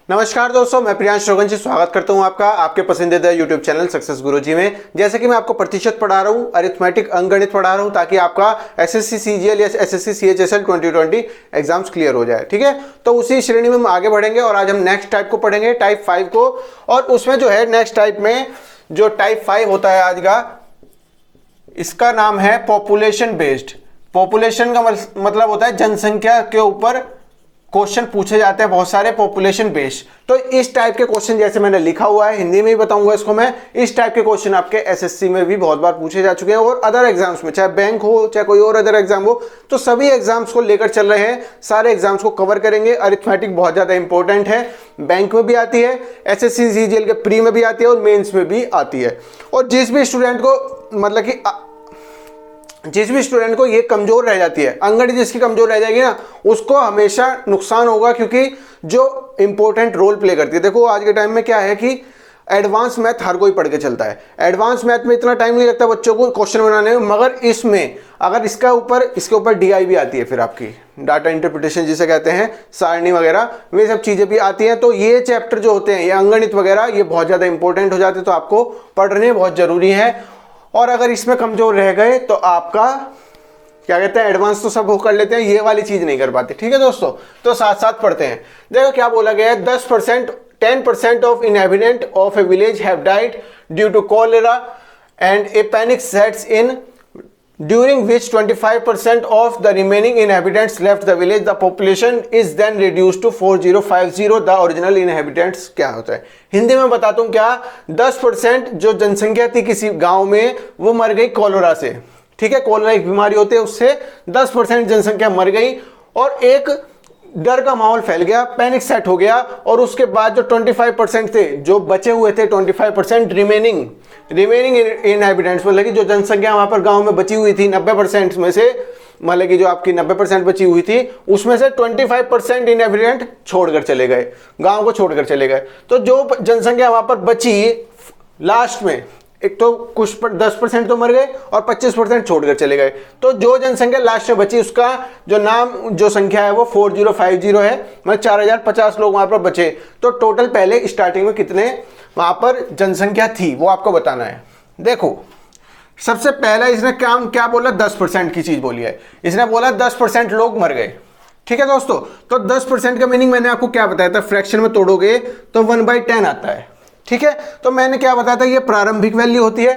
नमस्कार दोस्तों, मैं प्रियांश रोगंजी स्वागत करता हूं आपका आपके पसंदीदा यूट्यूब चैनल सक्सेस गुरुजी में। जैसे कि मैं आपको प्रतिशत पढ़ा रहा हूं, अरिथमेटिक अंकगणित पढ़ा रहा हूं, ताकि आपका एसएससी सीजीएल या एसएससी सीएचएसएल 2020 एग्जाम्स क्लियर हो जाए। ठीक है, तो उसी श्रेणी में हम आगे बढ़ेंगे और आज हम नेक्स्ट टाइप को पढ़ेंगे, टाइप 5 को। और उसमें जो है नेक्स्ट टाइप में जो टाइप 5 होता है आज का, इसका नाम है पॉपुलेशन बेस्ड। पॉपुलेशन का मतलब होता है जनसंख्या के ऊपर क्वेश्चन पूछे जाते हैं बहुत सारे, पॉपुलेशन बेस्ड। तो इस टाइप के क्वेश्चन जैसे मैंने लिखा हुआ है, हिंदी में ही बताऊंगा इसको मैं, इस टाइप के क्वेश्चन आपके एसएससी में भी बहुत बार पूछे जा चुके हैं और अदर एग्जाम्स में, चाहे बैंक हो चाहे कोई और अदर एग्जाम हो, तो सभी एग्जाम्स को लेकर चल रहे हैं। सारे एग्जाम्स को कवर करेंगे। अरिथमेटिक बहुत ज्यादा इंपॉर्टेंट है, बैंक में भी आती है, एसएससी सीजीएल के प्री में भी आती है और मेंस में भी आती है। और जिस भी स्टूडेंट को ये कमजोर रह जाती है, अंकगणित जिसकी कमजोर रह जाएगी ना, उसको हमेशा नुकसान होगा, क्योंकि जो इंपॉर्टेंट रोल प्ले करती है। देखो आज के टाइम में क्या है कि एडवांस मैथ हर कोई पढ़ के चलता है। एडवांस मैथ में इतना टाइम नहीं लगता बच्चों को क्वेश्चन बनाने में, मगर इसमें अगर इसके ऊपर डीआई भी आती है, फिर आपकी डाटा इंटरप्रिटेशन जिसे कहते हैं, सारणी वगैरह, वे सब चीजें भी आती हैं। तो ये चैप्टर जो होते हैं, ये अंकगणित वगैरह, ये बहुत ज्यादा इंपॉर्टेंट हो जाते हैं, तो आपको पढ़ने बहुत जरूरी है। और अगर इसमें कमजोर रह गए तो आपका क्या कहते हैं, एडवांस तो सब वो कर लेते हैं, ये वाली चीज नहीं कर पाते। ठीक है दोस्तों, तो साथ साथ पढ़ते हैं। देखो क्या बोला गया है, 10% of inhabitant of a village have died due to cholera and a panic sets in, during which 25% of the remaining inhabitants left the village. The population is then reduced to 4050. The original inhabitants क्या होता है, हिंदी में बताता हूं क्या। 10% जो जनसंख्या थी किसी गांव में, वो मर गई कॉलेरा से। ठीक है, कॉलेरा एक बीमारी होती है, उससे 10% जनसंख्या मर गई और एक डर का माहौल फैल गया, पैनिक सेट हो गया। और उसके बाद जो 25% थे, जो बचे हुए थे 25% रिमेनिंग इनहैबिटेंट्स, मतलब कि जो जनसंख्या वहां पर गांव में बची हुई थी 90% में से, मतलब कि जो आपकी 90% बची हुई थी, उसमें से 25% इनहैबिटेंट छोड़कर चले गए, गांव को छोड़कर चले गए। तो जो जनसंख्या वहां पर बची लास्ट में, एक तो कुछ 10% तो मर गए और 25% छोड़कर चले गए। तो जो जनसंख्या लास्ट में बची, उसका जो संख्या है वो 4050 है, मतलब 4050 लोग वहां पर बचे। तो टोटल पहले स्टार्टिंग में कितने वहां पर जनसंख्या थी वो आपको बताना है। देखो सबसे पहला इसने क्या बोला, 10% की चीज बोली है। इसने बोला 10% लोग मर गए। ठीक है दोस्तों, तो 10% का मीनिंग मैंने आपको क्या बताया था, फ्रैक्शन में तोड़ोगे तो 1/10 आता है। ठीक है, तो मैंने क्या बताया था, ये प्रारंभिक वैल्यू होती है।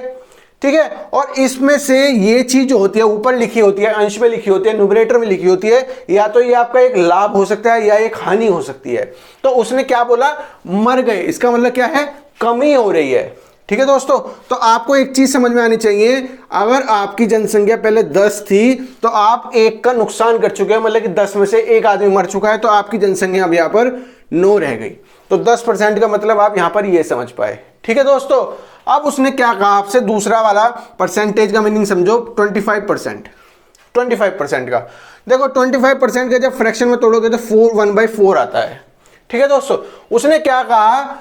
ठीक है, और इसमें से ये चीज जो होती है ऊपर लिखी होती है, अंश में लिखी होती है, न्यूमरेटर में लिखी होती है, या तो ये आपका एक लाभ हो सकता है या एक हानि हो सकती है। तो उसने क्या बोला, मर गए, इसका मतलब क्या है, कमी हो रही है। ठीक है दोस्तों, तो आपको एक चीज समझ में आनी चाहिए, अगर आपकी जनसंख्या पहले 10 थी तो आप एक का नुकसान कर चुके हैं, मतलब कि 10 में से एक आदमी मर चुका है, तो आपकी जनसंख्या अब यहाँ पर 9 रह गई। तो 10% का मतलब आप यहां पर ये समझ पाए। ठीक है दोस्तों, अब उसने क्या कहा आपसे, दूसरा वाला परसेंटेज का मीनिंग समझो, 25% का। देखो 25% का जब फ्रैक्शन में तोड़ोगे तो 1/4 आता है। ठीक है दोस्तों, उसने क्या कहा,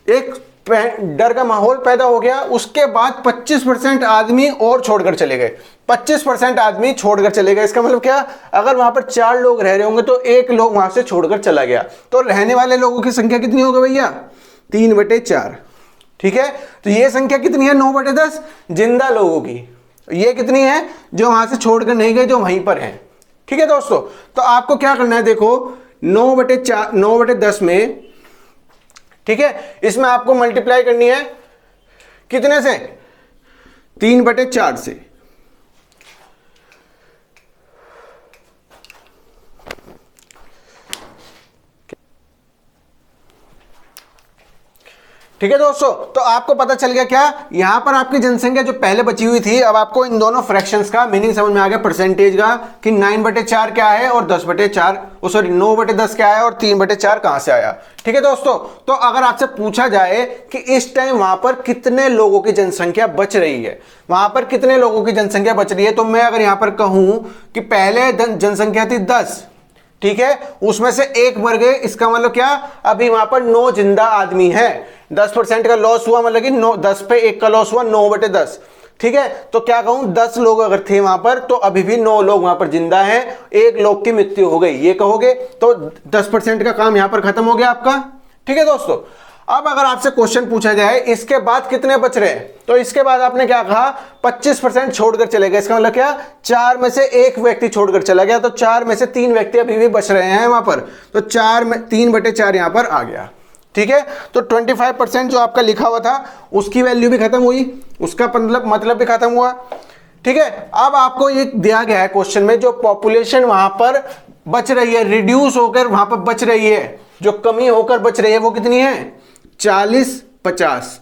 एक डर का माहौल पैदा हो गया, उसके बाद 25% आदमी और छोड़कर चले गए। 25% आदमी छोड़कर चले गए, इसका मतलब क्या, अगर वहां पर 4 लोग रह रहे होंगे तो एक लोग वहां से छोड़कर चला गया, तो रहने वाले लोगों की संख्या कितनी होगी भैया, 3/4। ठीक है, तो ये संख्या कितनी है, 9/10 जिंदा लोगों की। ये कितनी है, जो वहां से छोड़कर नहीं गए, जो वहीं पर है। ठीक है दोस्तों, तो आपको क्या करना है, देखो 9/10 में, ठीक है, इसमें आपको मल्टीप्लाई करनी है कितने से, 3/4 से। ठीक है दोस्तों, तो आपको पता चल गया क्या, यहां पर आपकी जनसंख्या जो पहले बची हुई थी, अब आपको इन दोनों फ्रैक्शंस का मीनिंग समझ में आ गया, परसेंटेज का, कि 9/4 क्या है और 9/10 क्या है और 3/4 कहां से आया। ठीक है दोस्तों, तो अगर आपसे पूछा जाए कि इस टाइम वहां पर कितने लोगों की जनसंख्या बच रही है, वहां पर कितने लोगों की जनसंख्या बच रही है, तो मैं अगर यहां पर कहूं कि पहले जनसंख्या थी 10, ठीक है, उसमें से एक मर गए, इसका मतलब क्या, अभी वहां पर 9 जिंदा आदमी है। 10% का लॉस हुआ, मतलब कि 10 पे 1 का लॉस हुआ, 9/10। ठीक है, तो क्या कहूं, 10 लोग अगर थे वहां पर तो अभी भी 9 लोग वहां पर जिंदा हैं, 1 लोग की मृत्यु हो गई, ये कहोगे तो 10% का काम यहां पर खत्म हो गया आपका। ठीक है दोस्तों। अब अगर आपसे क्वेश्चन पूछा जाए इसके बाद कितने बच रहे हैं, तो इसके बाद आपने क्या कहा 25% छोड़कर चले गए। इसका मतलब क्या, 4 में से 1 व्यक्ति छोड़कर चला गया, तो 4 में से 3 व्यक्ति अभी भी बच रहे हैं वहां पर, तो 4 में 3/4 यहां पर आ गया। ठीक है, तो 25% जो आपका लिखा हुआ था उसकी वैल्यू भी खत्म हुई, उसका मतलब भी खत्म हुआ। ठीक है, अब आपको ये दिया गया है क्वेश्चन में जो पॉपुलेशन वहां पर बच रही है, रिड्यूस होकर वहां पर बच रही है, जो कमी होकर बच रही है वो कितनी है, 40-50।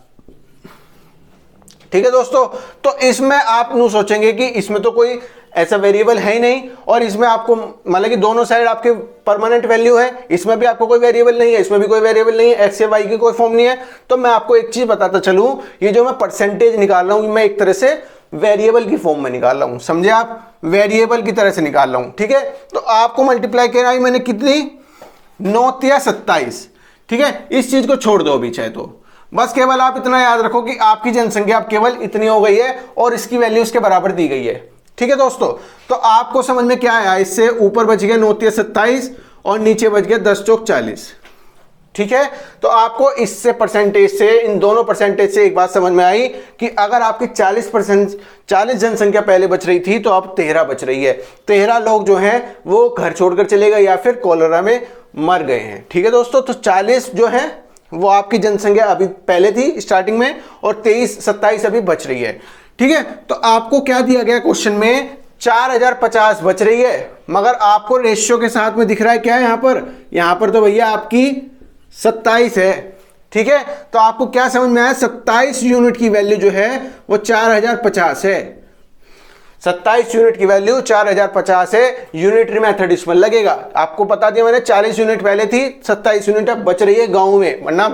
ठीक है दोस्तों, तो इसमें आप यूं सोचेंगे कि इसमें तो कोई ऐसा वेरिएबल है ही नहीं, और इसमें आपको मतलब कि दोनों साइड आपके परमानेंट वैल्यू है, इसमें भी आपको कोई वेरिएबल नहीं है, इसमें भी कोई वेरिएबल नहीं है, एक्स या वाई की कोई फॉर्म नहीं है। तो मैं आपको एक चीज बताता चलूं, ये जो मैं परसेंटेज निकाल रहा हूं मैं एक तरह से वेरिएबल की फॉर्म में निकाल रहा हूं, समझे आप, वेरिएबल की तरह से निकाल रहा हूं। ठीक है, तो आपको मल्टीप्लाई कराई मैंने कितनी, 9 या 27। ठीक है, इस चीज को छोड़ दो अभी चाहे तो, बस केवल आप इतना याद रखो कि आपकी जनसंख्या अब केवल इतनी हो गई है और इसकी वैल्यू उसके बराबर दी गई है। ठीक है दोस्तों, तो आपको समझ में क्या आया, इससे ऊपर बच गया 9 या 27 और नीचे बच गया 10 चौक 40। ठीक है, तो आपको इससे परसेंटेज से, इन दोनों परसेंटेज से एक बात समझ में आई कि अगर आपकी 40 जनसंख्या पहले बच रही थी तो अब 13 बच रही है। 13 लोग जो हैं वो घर छोड़कर चले गए या फिर कॉलेरा में मर गए हैं। ठीक है दोस्तों, तो 40 जो है वो आपकी जनसंख्या अभी पहले थी स्टार्टिंग में, और 23-27 अभी बच रही है। ठीक है, तो आपको क्या दिया गया क्वेश्चन में, 4050 बच रही है, मगर आपको रेशियो के साथ में दिख रहा है क्या है यहां पर तो भैया आपकी 27 है। ठीक है, तो आपको क्या समझ में आया, 27 यूनिट की वैल्यू जो है वो 4050 है। 27 यूनिट की वैल्यू 4050 है, यूनिटरी मेथड इसमें लगेगा। आपको बता दिया मैंने 40 यूनिट पहले थी, 27 यूनिट अब बच रही है गांव में, वरना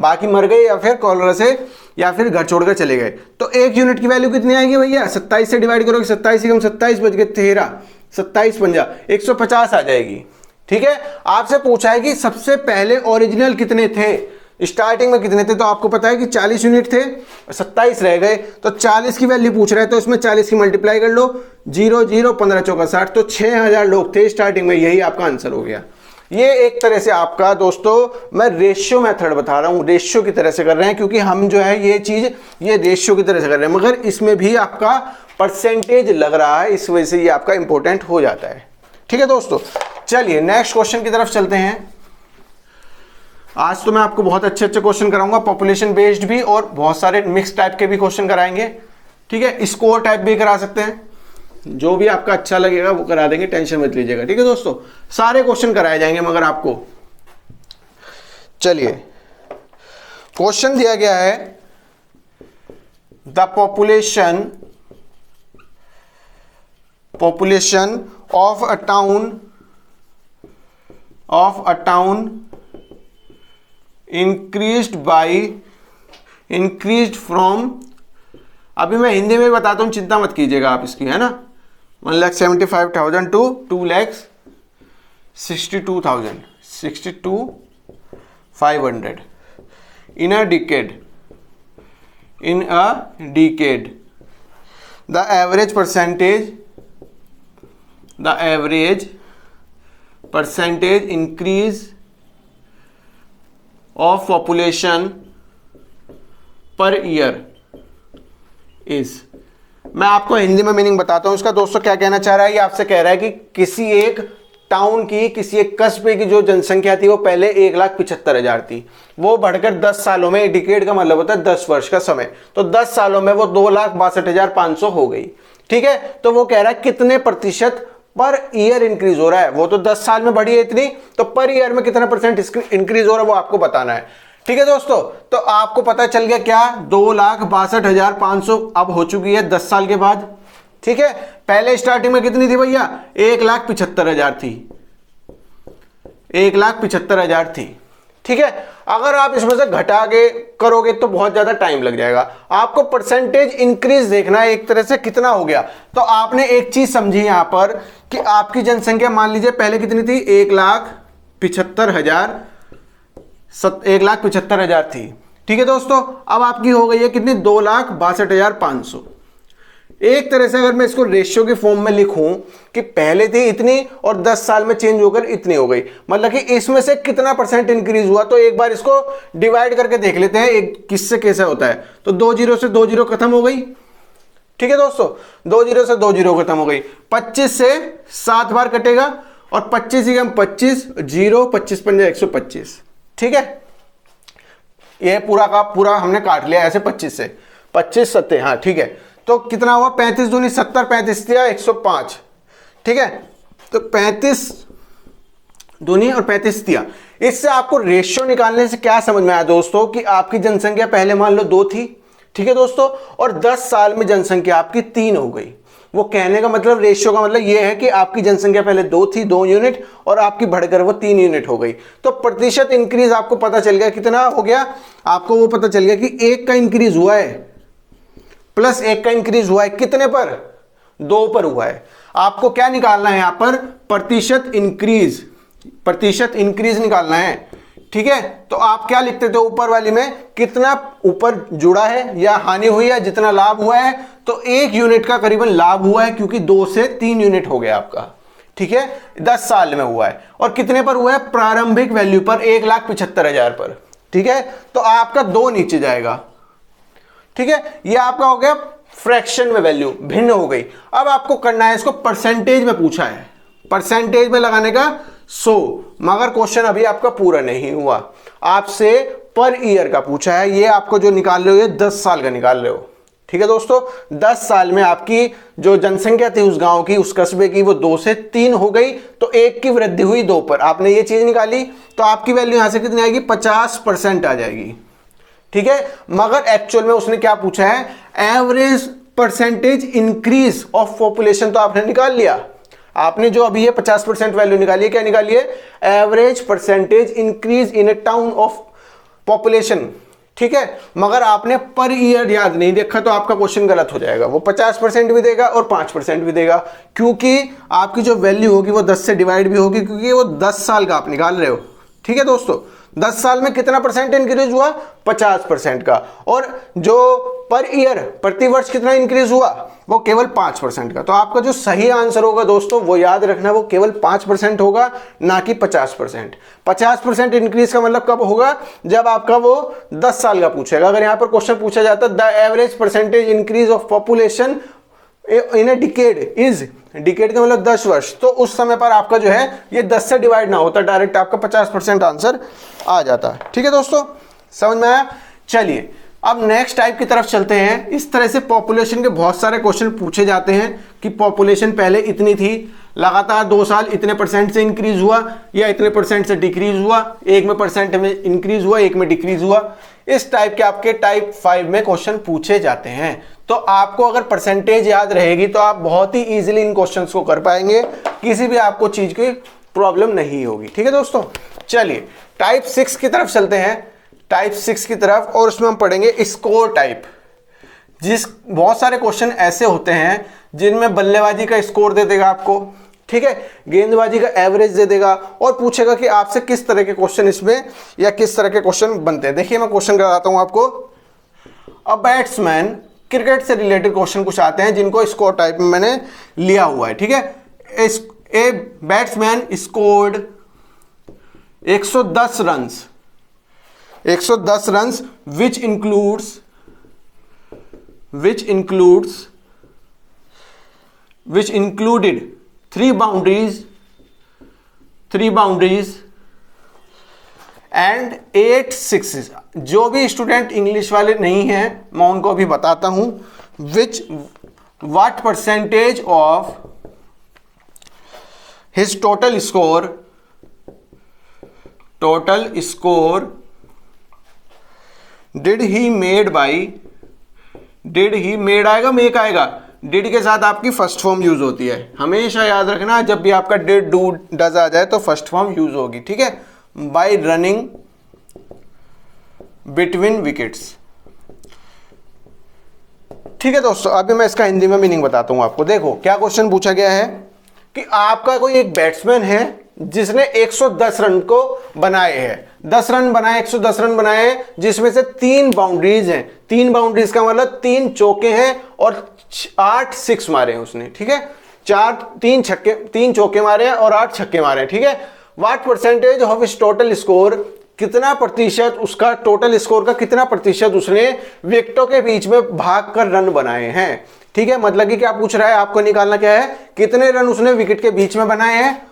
बाकी मर गए या फिर कॉलेरा से या फिर घर छोड़कर चले गए। तो 1 यूनिट की वैल्यू कितनी आएगी भैया, 27 से डिवाइड करोगे, 27 से कम 27 बच गए 13, 27×5 150 आ जाएगी। ठीक है, आपसे पूछा है कि सबसे पहले ओरिजिनल कितने थे, स्टार्टिंग में कितने थे, तो आपको पता है कि 40 यूनिट थे, 27 रह गए, तो 40 की वैल्यू पूछ रहा है, तो इसमें 40 की मल्टीप्लाई कर लो, 0 0 15 चौका 60, तो 6000 लोग थे स्टार्टिंग में, यही आपका आंसर हो गया। ये एक तरह से आपका दोस्तों मैं रेशियो मेथड बता रहा हूं, रेशियो की तरह से कर रहे हैं, क्योंकि हम जो है ये चीज ये रेशियो की तरह से कर रहे हैं, मगर इसमें भी आपका परसेंटेज लग रहा है, इस वजह से ये आपका इंपॉर्टेंट हो जाता है। ठीक है दोस्तों, चलिए नेक्स्ट क्वेश्चन की तरफ चलते हैं। आज तो मैं आपको बहुत अच्छे क्वेश्चन कराऊंगा, पॉपुलेशन बेस्ड भी और बहुत सारे मिक्स टाइप के भी क्वेश्चन कराएंगे। ठीक है, स्कोर टाइप भी करा सकते हैं, जो भी आपका अच्छा लगेगा वो करा देंगे, टेंशन मत लीजिएगा। ठीक है दोस्तों, सारे क्वेश्चन कराए जाएंगे मगर आपको। चलिए, क्वेश्चन दिया गया है, the population of a town increased from, अभी मैं हिंदी में बताता हूं, चिंता मत कीजिएगा आप इसकी, है ना, 1,75,000 to 2,62,500 in a decade. The average percentage increase of population per year is, मैं आपको हिंदी में मीनिंग बताता हूं इसका। दोस्तों क्या कहना चाह रहा है, ये आपसे कह रहा है कि किसी एक टाउन की, किसी एक कस्बे की जो जनसंख्या थी वो पहले 1,75,000 थी, वो बढ़कर 10 सालों में, डिकेड का मतलब होता है 10 वर्ष का समय, तो 10 सालों में वो 2,62,500 हो गई। ठीक है, तो वो कह रहा है कितने प्रतिशत पर ईयर इंक्रीज हो रहा है, वो तो 10 साल में बढ़ी है इतनी, तो पर ईयर में कितना परसेंट इंक्रीज हो रहा है वो आपको बताना है। ठीक है दोस्तों, तो आपको पता चल गया क्या, 2,62,500 अब हो चुकी है 10 साल के बाद। ठीक है, पहले स्टार्टिंग में कितनी थी भैया, 1,75,000 थी, 1,75,000 थी। ठीक है, अगर आप इसमें से घटा के करोगे तो बहुत ज्यादा टाइम लग जाएगा। आपको परसेंटेज इंक्रीज देखना है एक तरह से कितना हो गया, तो आपने एक चीज समझी यहां पर कि आपकी जनसंख्या मान लीजिए पहले कितनी थी, 1,75,000 थी। ठीक है दोस्तों, अब आपकी हो गई है कितनी, 2,62,500। एक तरह से अगर मैं इसको रेशियो के फॉर्म में लिखूं कि पहले थी इतनी और 10 साल में चेंज होकर इतनी हो गई, मतलब कि इसमें से कितना परसेंट इंक्रीज हुआ, तो एक बार इसको डिवाइड करके देख लेते हैं एक किससे कैसे होता है। तो 2 जीरो से 2 जीरो खत्म हो गई, ठीक है दोस्तों, 2 जीरो से 2 जीरो खत्म हो गई। 25 से 7 बार कटेगा और 25 ही हम 25 जीरो 25 पंजे 125, ठीक है। ये पूरा का पूरा हमने काट लिया ऐसे 25 से 25 सत्ते, हाँ ठीक है। तो कितना हुआ 35 दूनी 70, 35 दिया 105, ठीक है। तो 35 दूनी और 35 दिया। इससे आपको रेशियो निकालने से क्या समझ में आया दोस्तों कि आपकी जनसंख्या पहले मान लो 2 थी, ठीक है दोस्तों, और 10 साल में जनसंख्या आपकी 3 हो गई। वो कहने का मतलब, रेशियो का मतलब ये है कि आपकी जनसंख्या पहले 2 थी 2 यूनिट और आपकी बढ़कर वो 3 यूनिट हो गई। तो प्रतिशत इंक्रीज आपको पता चल गया कितना हो गया, आपको वो पता चल गया कि 1 का इंक्रीज हुआ है प्लस 1 का इंक्रीज हुआ है कितने पर, 2 पर हुआ है। आपको क्या निकालना है यहां पर, प्रतिशत इंक्रीज निकालना है, ठीक है। तो आप क्या लिखते थे ऊपर वाली में, कितना ऊपर जुड़ा है या हानि हुई है, जितना लाभ हुआ है, तो 1 यूनिट का करीबन लाभ हुआ है क्योंकि 2 से 3 यूनिट हो गया आपका, ठीक है, 10 साल में हुआ है। और कितने पर हुआ है, प्रारंभिक वैल्यू पर 1,75,000 पर, ठीक है। तो आपका 2 नीचे जाएगा, ठीक है। ये आपका हो गया फ्रैक्शन में वैल्यू भिन्न हो गई। अब आपको करना है, इसको परसेंटेज में पूछा है, परसेंटेज में लगाने का 100, मगर क्वेश्चन अभी आपका पूरा नहीं हुआ, आपसे पर ईयर का पूछा है। ये आपको जो निकाल रहे हो ये 10 साल का निकाल रहे हो, ठीक है दोस्तों। 10 साल में आपकी जो जनसंख्या थी उस गांव की, उस कस्बे की, वो 2 से 3 हो गई, तो 1 की वृद्धि हुई 2 पर। आपने ये चीज निकाली तो आपकी वैल्यू यहां से कितनी आएगी, 50% आ जाएगी, ठीक है। मगर एक्चुअल में उसने क्या पूछा है, average percentage increase of population, तो आपने निकाल लिया। आपने जो अभी ये 50% वैल्यू निकाली है, क्या निकाली है, average percentage increase in A town of population, ठीक है। मगर आपने पर ईयर याद नहीं देखा तो आपका क्वेश्चन गलत हो जाएगा। वो 50% भी देगा और 5% भी देगा, क्योंकि आपकी जो वैल्यू होगी वो 10 से डिवाइड भी होगी, क्योंकि वो 10 साल का आप निकाल रहे हो, ठीक है दोस्तों। 10 साल में कितना परसेंट इंक्रीज हुआ, 50% का। और जो पर ईयर प्रतिवर्ष कितना इंक्रीज हुआ, वो केवल 5% का। तो आपका जो सही आंसर होगा दोस्तों, वो याद रखना, वो केवल 5% होगा, ना कि 50%। 50% इंक्रीज का मतलब कब होगा, जब आपका वो 10 साल का पूछेगा। अगर यहां पर क्वेश्चन पूछा जाता the average percentage increase of population in a decade is, decade का मतलब 10 वर्ष, तो उस समय पर आपका जो है ये 10 से डिवाइड ना होता, डायरेक्ट आपका 50% आंसर आ जाता है, ठीक है दोस्तों, समझ में आया। चलिए अब नेक्स्ट टाइप की तरफ चलते हैं। इस तरह से पॉपुलेशन के बहुत सारे क्वेश्चन पूछे जाते हैं कि पॉपुलेशन पहले इतनी थी, लगातार 2 साल इतने परसेंट से इंक्रीज हुआ या इतने परसेंट से डिक्रीज हुआ, एक में परसेंट में इंक्रीज हुआ, एक में डिक्रीज हुआ। इस टाइप के आपके टाइप 5 में क्वेश्चन पूछे जाते हैं। तो आपको अगर परसेंटेज याद रहेगी तो आप बहुत ही इजीली इन क्वेश्चंस को कर पाएंगे, किसी भी आपको चीज की प्रॉब्लम नहीं होगी, ठीक है दोस्तों। चलिए टाइप 6 की तरफ चलते हैं, टाइप 6 की तरफ, और उसमें हम पढ़ेंगे स्कोर टाइप। बहुत सारे क्वेश्चन ऐसे होते हैं जिनमें बल्लेबाजी का स्कोर दे देगा आपको, ठीक है, गेंदबाजी का एवरेज दे देगा और पूछेगा कि आपसे किस तरह के क्वेश्चन इसमें या किस तरह के क्वेश्चन बनते हैं। देखिए मैं क्वेश्चन कराता हूं आपको। अ बैट्समैन, क्रिकेट से रिलेटेड क्वेश्चन कुछ आते हैं जिनको स्कोर टाइप में मैंने लिया हुआ है, ठीक है। A batsman scored 110 runs, 110 runs which included 3 boundaries and 8 sixes। जो भी स्टूडेंट इंग्लिश वाले नहीं हैं मैं उनको अभी बताता हूं। what percentage of his total score did he made आएगा, मेक आएगा, डिड के साथ आपकी फर्स्ट फॉर्म यूज होती है, हमेशा याद रखना। जब भी आपका डिड डू डज आ जाए तो फर्स्ट फॉर्म यूज होगी, ठीक है। बाय रनिंग बिटवीन विकेट्स, ठीक है दोस्तों। अभी मैं इसका हिंदी में मीनिंग बताता हूं आपको। देखो क्या क्वेश्चन पूछा गया है कि आपका कोई एक बैट्समैन है जिसने 110 रन को बनाए हैं, 10 रन बनाए, 110 रन बनाए हैं, जिसमें से 3 बाउंड्रीज हैं। 3 बाउंड्रीज का मतलब 3 चौके हैं और 8 6 मारे हैं उसने, ठीक है, 3 चौके मारे हैं और 8 छक्के मारे हैं, ठीक है। व्हाट परसेंटेज ऑफ इस टोटल स्कोर, कितना प्रतिशत उसका, टोटल स्कोर का कितना प्रतिशत उसने विकेटों के बीच में भाग कर रन बनाए हैं, ठीक है। मतलब कि क्या पूछ रहा है, आपको निकालना क्या है, कितने रन उसने विकेट के बीच में बनाए हैं,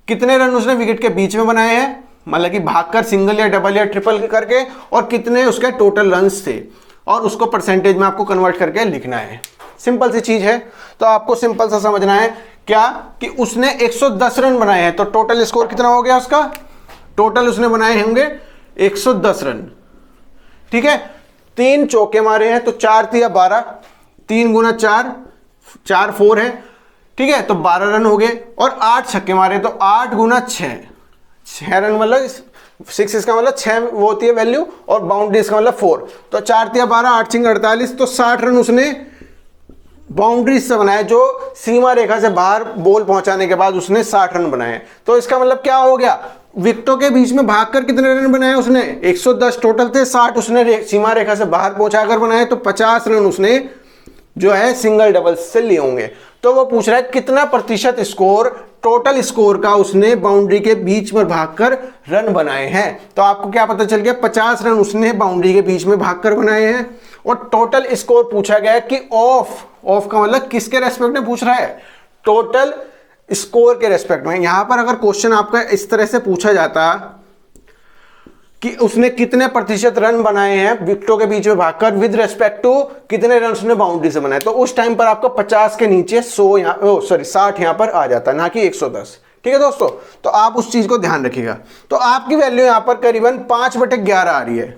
कितने रन उसने विकेट के बीच में बनाए हैं, मतलब कि भागकर सिंगल या डबल या ट्रिपल करके, और कितने उसके टोटल रन्स थे, और उसको परसेंटेज में आपको कन्वर्ट करके लिखना है। सिंपल सी चीज है, तो आपको सिंपल सा समझना है क्या कि उसने 110 रन बनाए हैं, तो टोटल स्कोर कितना हो गया उसका, टोटल उसने बनाए होंगे 110 रन, ठीक है। 3 चौके मारे हैं तो 4 तिया 12, 3 गुना 4, 4 4 है, ठीक है, तो 12 रन हो गए। और 8 छक्के मारे तो 8 गुना 6, 6 रन मतलब 6 इसका मतलब 6 वो होती है वैल्यू, और बाउंड्री इसका मतलब 4, तो 4 तिया 12, 8 6 48, तो 60 रन उसने बाउंड्री से बनाए, जो सीमा रेखा से बाहर बॉल पहुंचाने के बाद उसने 60 रन बनाए। तो इसका मतलब क्या हो गया, विकेटों के बीच में भागकर कितने रन बनाए उसने, 110 टोटल थे, 60 उसने सीमा रेखा से बाहर पहुंचाकर बनाए, तो 50 रन उसने जो है सिंगल डबल से लिए होंगे। तो वो पूछ रहा है कितना प्रतिशत स्कोर, टोटल स्कोर का उसने बाउंड्री के बीच में भागकर रन बनाए हैं। तो आपको क्या पता चल गया, 50 रन उसने बाउंड्री के बीच में भागकर बनाए हैं। और टोटल स्कोर पूछा गया कि ऑफ का मतलब किसके रेस्पेक्ट में पूछ रहा है, टोटल स्कोर के रेस्पेक्ट में। यहां पर अगर क्वेश्चन आपका इस तरह से पूछा जाता कि उसने कितने प्रतिशत रन बनाए हैं विकेटों के बीच में भागकर विद रेस्पेक्ट टू कितने रन उसने बाउंड्री से बनाए, तो उस टाइम पर आपको 50 के नीचे 60 यहां पर आ जाता, ना कि 110, ठीक है दोस्तों। तो आप उस चीज को ध्यान रखिएगा। तो आपकी वैल्यू यहां पर करीबन 5/11 आ रही है,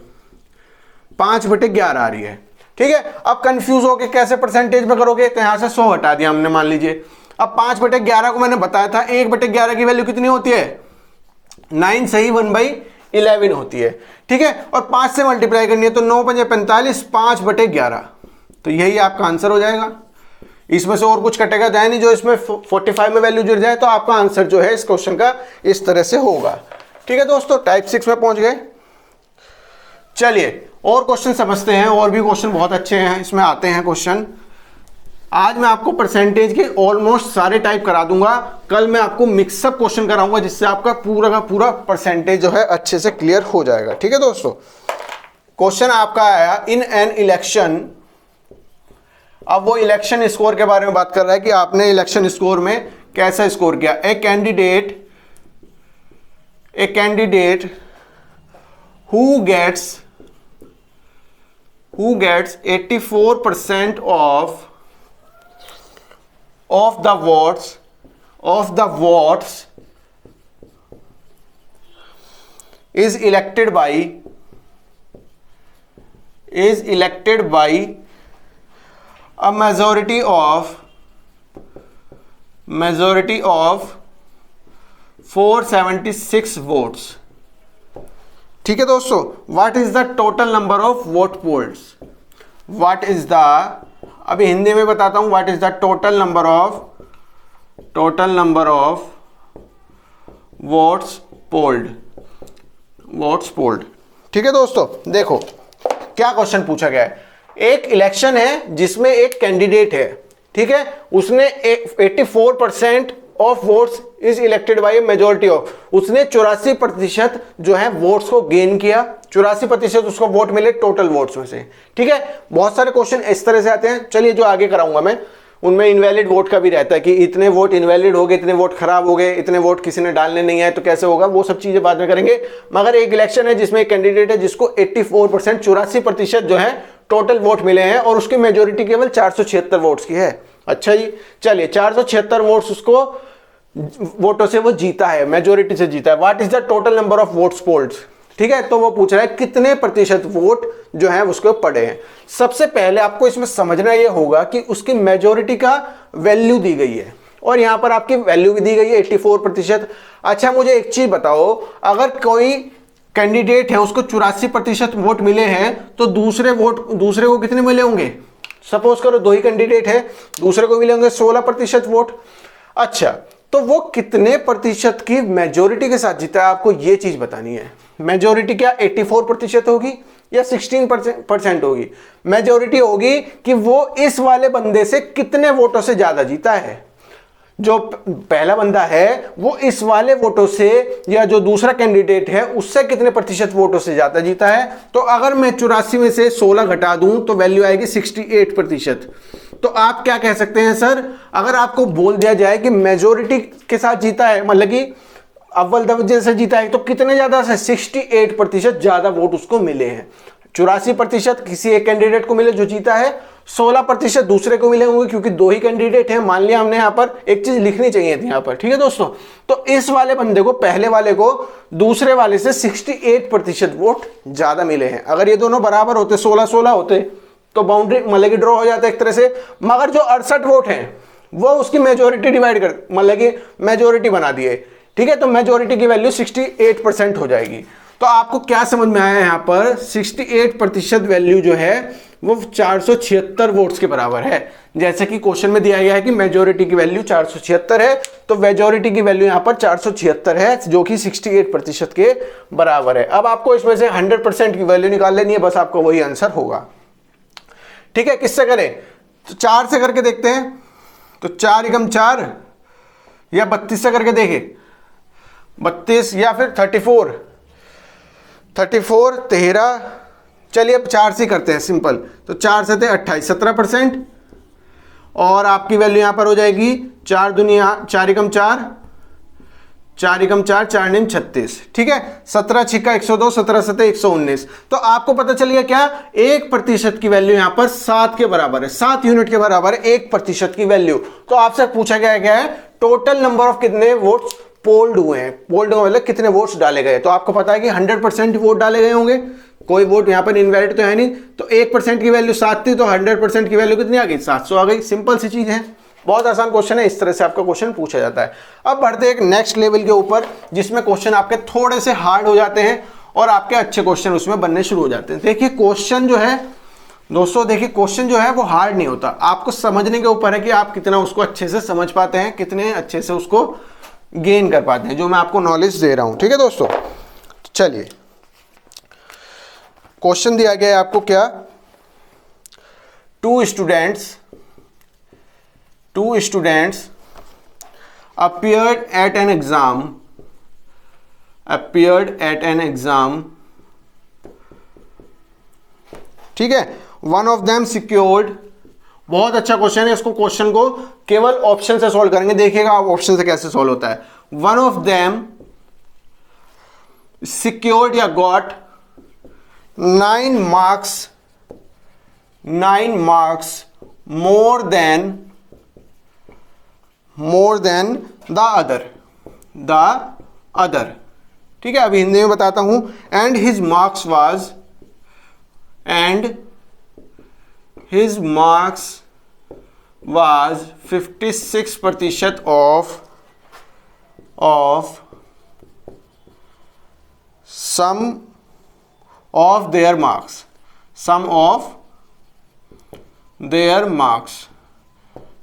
5/11 आ रही है, ठीक है। अब कंफ्यूज होके कैसे परसेंटेज में करोगे, तो यहां से 100 हटा दिया हमने, मान लीजिए। अब 5/11 को मैंने बताया था 1/11 की वैल्यू कितनी होती है, 9 सही 1/11 होती है, ठीक है। और 5 से मल्टीप्लाई करनी है तो 9 5 45, 5/11, तो यही आपका आंसर हो जाएगा। इसमें से और कुछ कटेगा जाए नहीं, जो इसमें 45 में वैल्यू जुड़ जाए, तो आपका आंसर जो है इस क्वेश्चन का इस तरह से होगा, ठीक है दोस्तों। टाइप 6 में पहुंच गए। चलिए और क्वेश्चन समझते हैं, और भी क्वेश्चन बहुत अच्छे हैं इसमें आते हैं क्वेश्चन। आज मैं आपको परसेंटेज के ऑलमोस्ट सारे टाइप करा दूंगा, कल मैं आपको मिक्सअप क्वेश्चन कराऊंगा, जिससे आपका पूरा का पूरा परसेंटेज जो है अच्छे से क्लियर हो जाएगा, ठीक है दोस्तों। क्वेश्चन आपका आया इन एन इलेक्शन, अब वो इलेक्शन स्कोर के बारे में बात कर रहा है कि आपने इलेक्शन स्कोर में कैसा स्कोर किया। A candidate who gets 84% of the votes is elected by a majority of 476 votes, ठीक है दोस्तों। What is the total number of vote polls, what is the, अभी हिंदी में बताता हूं, what is the total number of votes polled, ठीक है दोस्तों। देखो क्या क्वेश्चन पूछा गया है, एक इलेक्शन है जिसमें एक कैंडिडेट है, ठीक है, उसने 84% of votes is elected by majority of, उसने 84% जो है वोट्स को गेन किया, 84% उसको वोट मिले टोटल वोट्स में से, ठीक है। बहुत सारे क्वेश्चन इस तरह से आते हैं। चलिए जो आगे कराऊंगा मैं, उनमें इनवैलिड वोट का भी रहता है कि इतने वोट इनवैलिड हो गए, इतने वोट खराब हो गए, इतने वोट किसी ने डालने नहीं आए तो कैसे होगा, वो सब चीजें बाद में करेंगे। मगर एक इलेक्शन है जिसमें एक कैंडिडेट है जिसको 84% 84% जो है टोटल वोट मिले हैं, और उसकी मेजोरिटी केवल 476 वोट्स की है। अच्छा जी, चलिए 476 वोट्स उसको वोटों से वो जीता है, मेजोरिटी से जीता है। What is the total number of votes polled, ठीक है। तो वो पूछ रहा है कितने प्रतिशत वोट जो है उसको पड़े हैं। सबसे पहले आपको इसमें समझना यह होगा कि उसकी मेजोरिटी का वैल्यू दी गई है, और यहां पर आपकी वैल्यू भी दी गई है 84%। अच्छा मुझे एक चीज बताओ, अगर कोई कैंडिडेट है उसको 84% वोट मिले हैं, तो दूसरे को कितने मिले होंगे, सपोज करो 2 ही कैंडिडेट है, दूसरे को मिले होंगे 16% वोट। अच्छा तो वो कितने प्रतिशत की मेजोरिटी के साथ जीता है, आपको ये चीज बतानी है। मेजोरिटी क्या 84% होगी या 16% होगी? मेजोरिटी होगी कि वो इस वाले बंदे से कितने वोटों से ज्यादा जीता है। जो पहला बंदा है वो इस वाले वोटों से, या जो दूसरा कैंडिडेट है उससे कितने प्रतिशत वोटों से ज्यादा जीता है। तो अगर मैं 84 में से 16 घटा दूं तो वैल्यू आएगी 68%। तो आप क्या कह सकते हैं सर, अगर आपको बोल दिया जाए कि मेजोरिटी के साथ जीता है, मतलब कि अव्वल दर्जे से जीता है, तो कितने ज्यादा से 68% ज्यादा वोट उसको मिले हैं। 84% किसी एक कैंडिडेट को मिले जो जीता है, 16% दूसरे को मिले होंगे क्योंकि दो ही कैंडिडेट हैं। मान लिया हमने यहां पर एक चीज लिखनी चाहिए थी यहां पर, ठीक है दोस्तों। तो इस वाले बंदे को, पहले वाले को दूसरे वाले से 68% वोट ज्यादा मिले हैं। अगर ये दोनों बराबर होते, 16-16 होते, तो बाउंड्री मतलब कि ड्रॉ हो जाता है एक तरह से। मगर जो 68 वोट हैं वो उसकी मेजोरिटी डिवाइड कर, मतलब कि मेजोरिटी बना दिए, ठीक है। तो मेजोरिटी की वैल्यू 68% हो जाएगी। तो आपको क्या समझ में आया यहां पर, 68% वैल्यू जो है वो 476 वोट्स के बराबर है। जैसे कि क्वेश्चन में दिया गया है कि मेजोरिटी की वैल्यू 476 है, तो मेजोरिटी की वैल्यू यहां पर 476 है, जो कि 68% के बराबर है। अब आपको इसमें से 100% की वैल्यू निकाल लेनी है, बस आपको वही आंसर होगा, ठीक है। किससे करें, तो 4 से करके देखते हैं। तो 4 एकम 4 या 32 से करके देखें, 32 या फिर 34 13, चलिए अब 4 से करते हैं सिंपल। तो 4 से थे 28, 17%। और आपकी वैल्यू यहां पर हो जाएगी 4 दुनिया 4 एकम 4, 4 एकम 4, 4 9 36, ठीक है। 17 छिक्का 102, 17 सतह 119। तो आपको पता चल गया क्या, 1% की वैल्यू यहां पर 7 के बराबर है, 7 यूनिट के बराबर है 1% की वैल्यू। तो आपसे पूछा गया है टोटल नंबर ऑफ कितने वोट्स पोल्ड हुए हैं। पोल्ड मतलब कितने वोट्स डाले गए। तो आपको पता है कि 100% वोट डाले गए होंगे, कोई वोट यहां पर इनवैलिड तो है नहीं। तो 1% की वैल्यू 7 थी, तो 100% की वैल्यू कितनी आ गई, 700 आ गई। सिंपल सी चीज है, बहुत आसान क्वेश्चन है। इस तरह से आपका क्वेश्चन पूछा जाता है। अब बढ़ते एक नेक्स्ट लेवल के ऊपर, जिसमें क्वेश्चन आपके थोड़े से हार्ड हो जाते हैं और आपके अच्छे क्वेश्चन उसमें बनने शुरू हो जाते हैं। देखिए क्वेश्चन जो है दोस्तों, देखिए क्वेश्चन जो है वो हार्ड नहीं होता, आपको समझने के ऊपर है कि आप कितना उसको अच्छे से समझ पाते हैं, कितने अच्छे से उसको गेन कर पाते हैं, जो मैं आपको नॉलेज दे रहा हूं, ठीक है दोस्तों। चलिए क्वेश्चन दिया गया है आपको क्या, two students appeared at an exam, ठीक है। वन ऑफ देम सिक्योर्ड, बहुत अच्छा क्वेश्चन है, इसको क्वेश्चन को केवल ऑप्शन से सॉल्व करेंगे, देखिएगा आप ऑप्शन से कैसे सॉल्व होता है। वन ऑफ देम सिक्योर्ड या got 9 marks more than the other, ठीक है। अभी हिंदी में बताता हूं। and his marks was 56% of sum of their marks,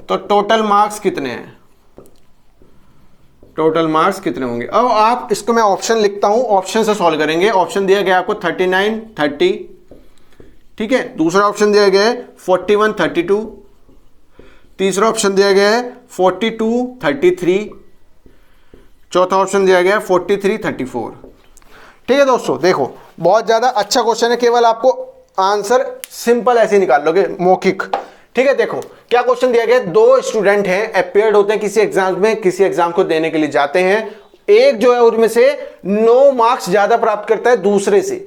तो टोटल मार्क्स कितने हैं, टोटल मार्क्स कितने होंगे। अब आप इसको मैं ऑप्शन लिखता हूं, ऑप्शन से सॉल्व करेंगे। ऑप्शन दिया गया आपको 39 30, ठीक है। दूसरा ऑप्शन दिया गया है 41 32, तीसरा ऑप्शन दिया गया है 42 33, चौथा ऑप्शन दिया गया है 43 34, ठीक है दोस्तों। देखो बहुत ज्यादा अच्छा क्वेश्चन है, केवल आपको आंसर सिंपल ऐसे निकाल लोगे, मौखिक, ठीक है। देखो क्या क्वेश्चन दिया गया है, 2 स्टूडेंट हैं, अपीयर्ड होते हैं किसी एग्जाम में, किसी एग्जाम को देने के लिए जाते हैं। एक जो है उनमें से 9 मार्क्स ज्यादा प्राप्त करता है दूसरे से,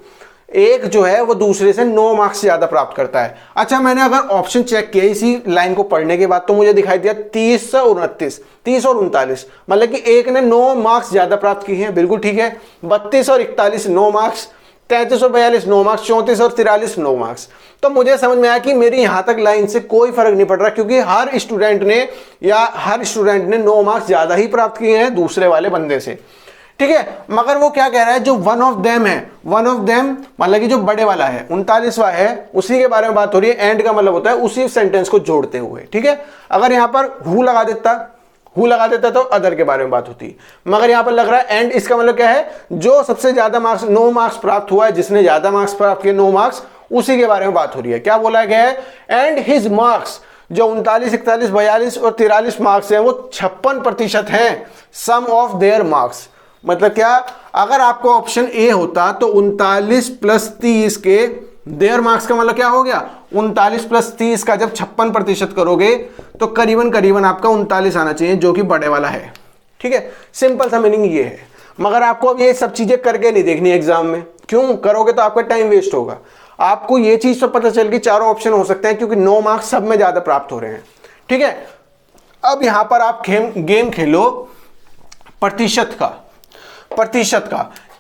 एक जो है वो दूसरे से 9 मार्क्स ज्यादा प्राप्त करता है। अच्छा, मैंने अगर ऑप्शन चेक किया इसी लाइन को पढ़ने के बाद, तो मुझे दिखाई दिया 30 और 29, 30 और 39, मतलब कि एक ने 9 मार्क्स ज्यादा प्राप्त किए हैं, बिल्कुल ठीक है। 32 और 41 9 मार्क्स, 33 और 42 9 मार्क्स, 34 और 43 9 मार्क्स। तो मुझे समझ में आया कि मेरी यहां तक लाइन से कोई फर्क नहीं पड़ रहा, क्योंकि हर स्टूडेंट ने 9 मार्क्स ज्यादा ही प्राप्त किए हैं दूसरे वाले बंदे से, ठीक है। मगर वो क्या कह रहा है, जो वन ऑफ देम है, वन ऑफ देम मतलब कि जो बड़े वाला है 39वां है, उसी के बारे में बात हो रही है। एंड का मतलब होता है उसी सेंटेंस को जोड़ते हुए, ठीक है। अगर यहां पर हु लगा देता, हु लगा देता तो अदर के बारे में बात होती, मगर यहां पर लग रहा है एंड। इसका मतलब क्या है, जो सबसे ज्यादा मार्क्स 9 मार्क्स प्राप्त हुआ है, जिसने ज्यादा मार्क्स प्राप्त किए 9 मार्क्स, उसी के बारे में बात हो रही है। क्या बोला गया है, एंड हिज मार्क्स, जो 39, 41, 42 और 43 मार्क्स हैं वो 56% हैं सम ऑफ देयर मार्क्स। मतलब क्या, अगर आपको ऑप्शन ए होता तो 39 + 30 के देयर मार्क्स का मतलब क्या हो गया, 39 + 30 का जब 56% करोगे तो करीबन करीबन आपका 39 आना चाहिए, जो कि बड़े वाला है। ठीक है, सिंपल सा मीनिंग ये है। मगर आपको अब ये सब चीजें करके नहीं देखनी एग्जाम में, क्यों करोगे तो आपका टाइम वेस्ट होगा। आपको ये चीज तो पता चल गई चारों ऑप्शन हो सकते हैं, क्योंकि 9 मार्क्स सब में ज्यादा प्राप्त हो रहे हैं। ठीक है, अब यहां पर आप गेम खेलो प्रतिशत का।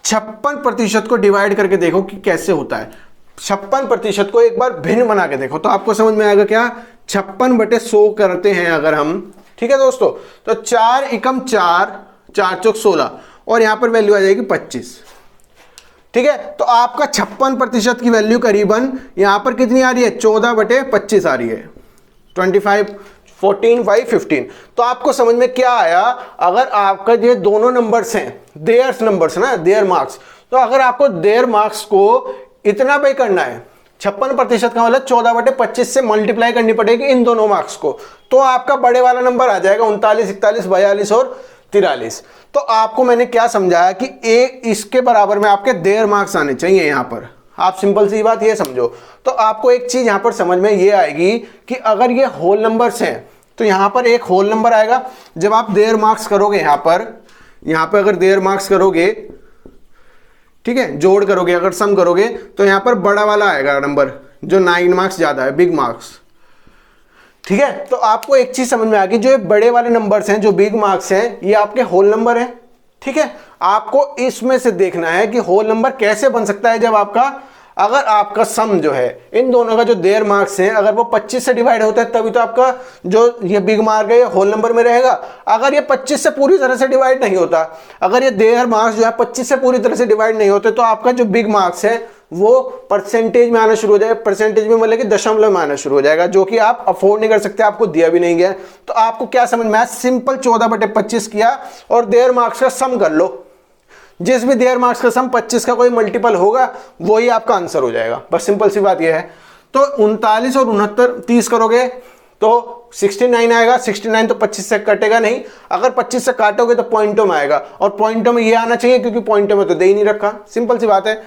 56% को डिवाइड करके देखो कि कैसे होता है। 56% को एक बार भिन्न बना के देखो तो आपको समझ में आएगा। क्या, 56/100 करते हैं अगर हम, ठीक है दोस्तों, तो 4 एकम 4, 4 चौक 16 और यहां पर वैल्यू आ जाएगी 25। ठीक है, तो आपका 56% की वैल्यू करीबन यहां पर कितनी आ रही है, 14/25 आ रही है, 25, 14/15। तो आपको समझ में क्या आया, अगर आपका ये दोनों नंबर्स हैं, देयर्स नंबर्स ना, देयर मार्क्स, तो अगर आपको देयर मार्क्स को इतना पे करना है, 56% का मतलब 14/25 से मल्टीप्लाई करनी पड़ेगी इन दोनों मार्क्स को, तो आपका बड़े वाला नंबर आ जाएगा 39, 41, 42 और 43। तो आपको मैंने क्या समझाया कि इसके बराबर में आपके देयर मार्क्स आने चाहिए। यहां पर आप सिंपल सी बात ये समझो, तो आपको एक चीज यहां पर समझ में ये आएगी कि अगर ये होल नंबर्स हैं तो यहां पर एक होल नंबर आएगा। जब आप देयर मार्क्स करोगे यहां पर अगर देयर मार्क्स करोगे, ठीक है, जोड़ करोगे, अगर सम करोगे तो यहां पर बड़ा वाला आएगा नंबर, जो 9 मार्क्स ज्यादा है, बिग मार्क्स। ठीक है, तो आपको एक चीज समझ में आ गई, जो ये बड़े वाले नंबर्स हैं, जो बिग मार्क्स हैं, ये आपके होल नंबर हैं। ठीक है, आपको इसमें से देखना है कि होल नंबर कैसे बन सकता है, जब अगर आपका सम जो है इन दोनों का जो देयर मार्क्स हैं, अगर वो 25 से डिवाइड होता है तभी तो आपका जो ये बिग मार्क है ये होल नंबर में रहेगा। अगर ये 25 से पूरी तरह से डिवाइड नहीं होता, अगर ये देयर मार्क्स जो है 25 से पूरी तरह से डिवाइड नहीं होते, तो आपका जो बिग मार्क्स है वो परसेंटेज में आना शुरू हो जाएगा। परसेंटेज में मतलब कि दशमलव में आना शुरू हो जाएगा, जो कि आप अफोर्ड नहीं कर सकते, आपको दिया भी नहीं गया। तो आपको क्या समझ में आया, सिंपल 14/25 किया और देयर मार्क्स का सम कर लो। जिस भी देयर मार्क्स का सम 25 का कोई मल्टीपल होगा वही आपका आंसर हो जाएगा। बस सिंपल सी बात यह है। तो 39 और 69, 30 करोगे तो 69 आएगा। 69 तो 25 से कटेगा नहीं, अगर 25 से काटोगे तो पॉइंटों में आएगा, और पॉइंटों में ये आना चाहिए क्योंकि पॉइंटों में तो दे ही नहीं रखा। सिंपल सी बात है।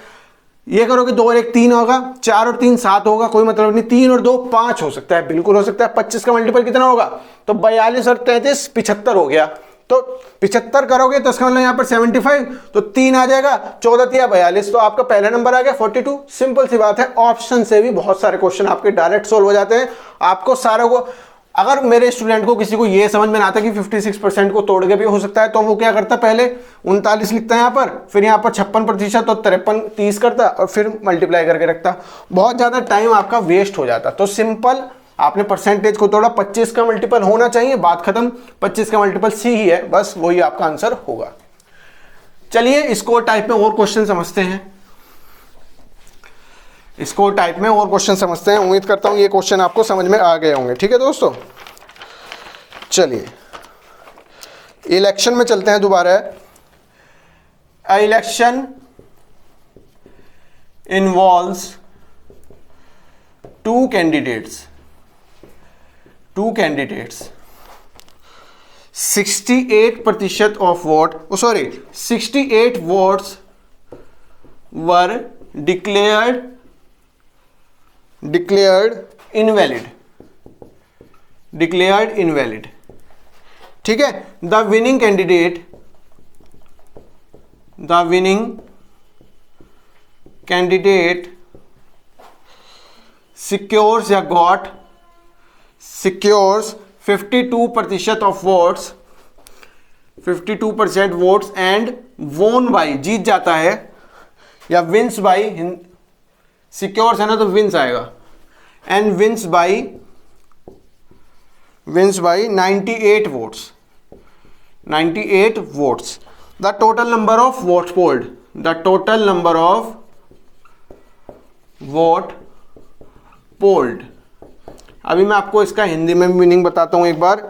ये करोगे 2 और 1 3 होगा, 4 और 3 7 होगा, कोई मतलब नहीं। 3 और 2 5 हो सकता है, बिल्कुल हो सकता है। 25 का मल्टीपल कितना होगा, तो 42 और 33 75 हो गया। तो 75 करोगे तो इसका मतलब यहाँ पर 75, तो 3 आ जाएगा, 14 3 42, तो आपका पहला नंबर आ गया 42। सिंपल सी बात है। ऑप्शन से भी बहुत सारे क्वेश्चन आपके डायरेक्ट सोल्व हो जाते हैं। आपको सारों को, अगर मेरे स्टूडेंट को किसी को ये समझ में आता कि 56% को तोड़ के भी हो सकता है, तो वो क्या करता, पहले 39 लिखता है यहाँ पर, फिर यहाँ पर 56% और 53 30 करता और फिर मल्टीप्लाई करके रखता। बहुत ज़्यादा टाइम आपका वेस्ट हो जाता। तो सिंपल आपने परसेंटेज को तोड़ा, 25 का मल्टीपल होना चाहिए, बात खत्म। 25 का मल्टीपल सी ही है, बस वही आपका आंसर होगा। चलिए स्कोर टाइप में और क्वेश्चन समझते हैं। स्कोर टाइप में और क्वेश्चन समझते हैं। उम्मीद करता हूं ये क्वेश्चन आपको समझ में आ गए होंगे। ठीक है दोस्तों, चलिए इलेक्शन में चलते हैं दोबारा। Election involves two candidates 68% of vote, 68 votes were declared invalid. ठीक है, the winning candidate secures 52% of votes, 52% votes and वोन बाई, जीत जाता है, या विंस बाई, सिक्योर्स है ना तो विंस आएगा, and wins by 98 votes. 98 votes. The total number of vote polled, अभी मैं आपको इसका हिंदी में मीनिंग बताता हूं एक बार।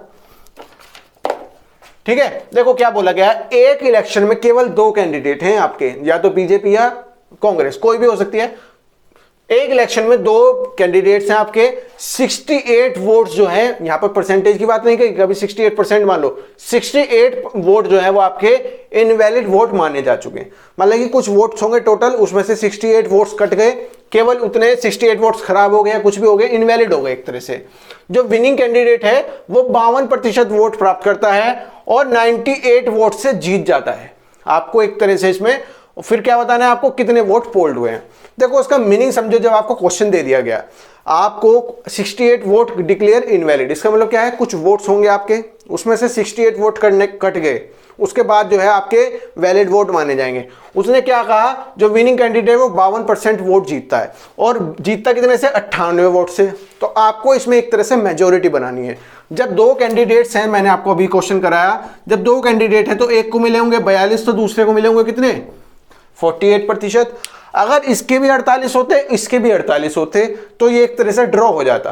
ठीक है, देखो क्या बोला गया है, एक इलेक्शन में केवल 2 कैंडिडेट हैं आपके, या तो बीजेपी या कांग्रेस, कोई भी हो सकती है। एक इलेक्शन में 2 कैंडिडेट्स हैं आपके, 68 वोट्स जो है, यहां पर परसेंटेज की बात नहीं कही, कभी 68% मान लो, 68 वोट जो है वो आपके इनवैलिड वोट माने जा चुके हैं। मतलब कि कुछ वोट्स होंगे टोटल, उसमें से 68 वोट्स कट गए, केवल उतने 68 वोट्स खराब हो गए, कुछ भी हो गए, इनवैलिड हो गए एक तरह से। जो विनिंग कैंडिडेट है वो 52% वोट प्राप्त करता है और 98 वोट से जीत जाता है। आपको एक तरह से इसमें फिर क्या बताना है, आपको कितने वोट पोल्ड हुए हैं। देखो उसका मीनिंग समझो, जब आपको क्वेश्चन दे दिया गया, आपको 68 वोट डिक्लेयर इनवैलिड, इसका मतलब क्या है, कुछ वोट्स होंगे आपके, उसमें से 68 वोट कट गए, उसके बाद जो है आपके वैलिड वोट माने जाएंगे। उसने क्या कहा, जो विनिंग कैंडिडेट वो 52% वोट जीतता है, और जीतता कितने से, 98 वोट से। तो आपको इसमें एक तरह से मेजोरिटी बनानी है। जब 2 कैंडिडेट्स हैं, मैंने आपको अभी क्वेश्चन कराया, जब 2 कैंडिडेट हैं तो एक को मिले होंगे 42, तो दूसरे को मिले होंगे कितने, 48%। अगर इसके भी 48 होते, इसके भी 48 होते, तो ये एक तरह से ड्रॉ हो जाता,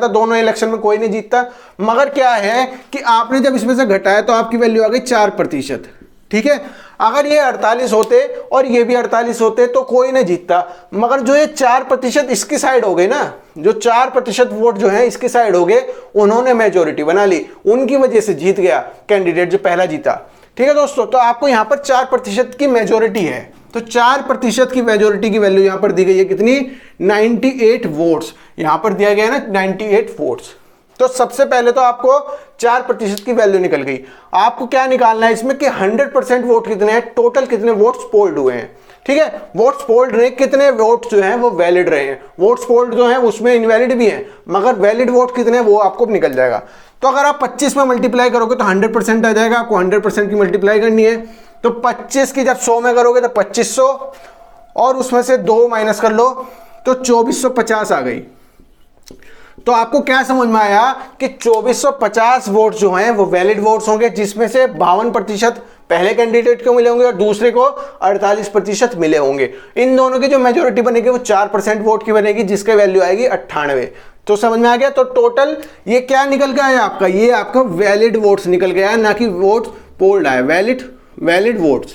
दोनों इलेक्शन में कोई नहीं जीतता। मगर क्या है कि आपने जब इसमें से घटाया तो आपकी वैल्यू आ गई 4%, ठीक है। अगर ये 48 होते और ये भी 48 होते तो कोई नहीं जीतता, मगर जो ये 4% इसकी साइड हो गई ना, जो 4% वोट जो है इसकी साइड हो गए, उन्होंने मेजोरिटी बना ली, उनकी वजह से जीत गया कैंडिडेट जो पहला जीता। ठीक है दोस्तों, तो आपको यहां पर 4% की मेजोरिटी है, तो 4% की मेजोरिटी की वैल्यू यहां पर दी गई है कितनी, 98 वोट्स। यहां पर दिया गया है ना 98 वोट्स। तो सबसे पहले तो आपको 4% की वैल्यू निकल गई। आपको क्या निकालना है इसमें कि 100% वोट कितने हैं, टोटल कितने वोट्स पोल्ड हुए हैं। ठीक है, वोट्स पोल्ड रहे, कितने वोट जो हैं वो वैलिड रहे हैं। वोट्स पोल्ड जो हैं उसमें इनवैलिड भी हैं, मगर वैलिड वोट कितने वो आपको निकल जाएगा। तो अगर आप 25 में मल्टीप्लाई करोगे तो 100% आ जाएगा, आपको 100% की मल्टीप्लाई करनी है। तो 25 की जब 100 में करोगे तो 2500, और उसमें से 2 माइनस कर लो तो 2450 आ गई। तो आपको क्या समझ में आया कि 2450 वोट जो हैं वो वैलिड वोट्स होंगे, जिसमें से 52% पहले कैंडिडेट को मिले होंगे और दूसरे को 48% मिले होंगे। इन दोनों की जो मेजोरिटी बनेगी वो 4% वोट की बनेगी, जिसके वैल्यू आएगी 98। तो समझ में आ गया। तो टोटल ये क्या निकल गया है आपका, ये आपका वैलिड वोट्स निकल गया है, ना कि वोट पोल्ड आया, वैलिड वोट्स।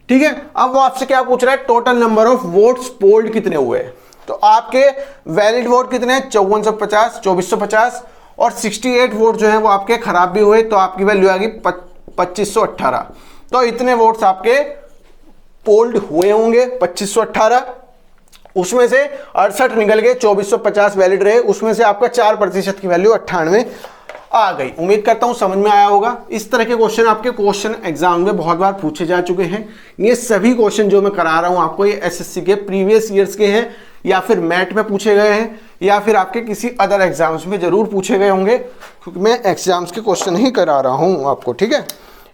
ठीक है, अब वो आपसे क्या पूछ रहा है, total number of votes polled कितने हुए। तो आपके वैलिड वोट कितने हैं, 5450, 2450, और 68 वोट जो है वो आपके खराब भी हुए, तो आपकी वैल्यू आ गई 2518। तो इतने वोट्स आपके पोल्ड हुए होंगे 2518, उसमें से 68 निकल गए, 2450 वैलिड रहे, उसमें से आपका 4% की वैल्यू 98 आ गई। उम्मीद करता हूं समझ में आया होगा। इस तरह के क्वेश्चन आपके क्वेश्चन एग्जाम में बहुत बार पूछे जा चुके हैं। ये सभी क्वेश्चन जो मैं करा रहा हूं आपको, ये एसएससी के प्रीवियस ईयर्स के हैं, या फिर मैट में पूछे गए हैं, या फिर आपके किसी अदर एग्जाम्स में जरूर पूछे गए होंगे, क्योंकि मैं एग्जाम्स के क्वेश्चन ही करा रहा हूं आपको। ठीक है,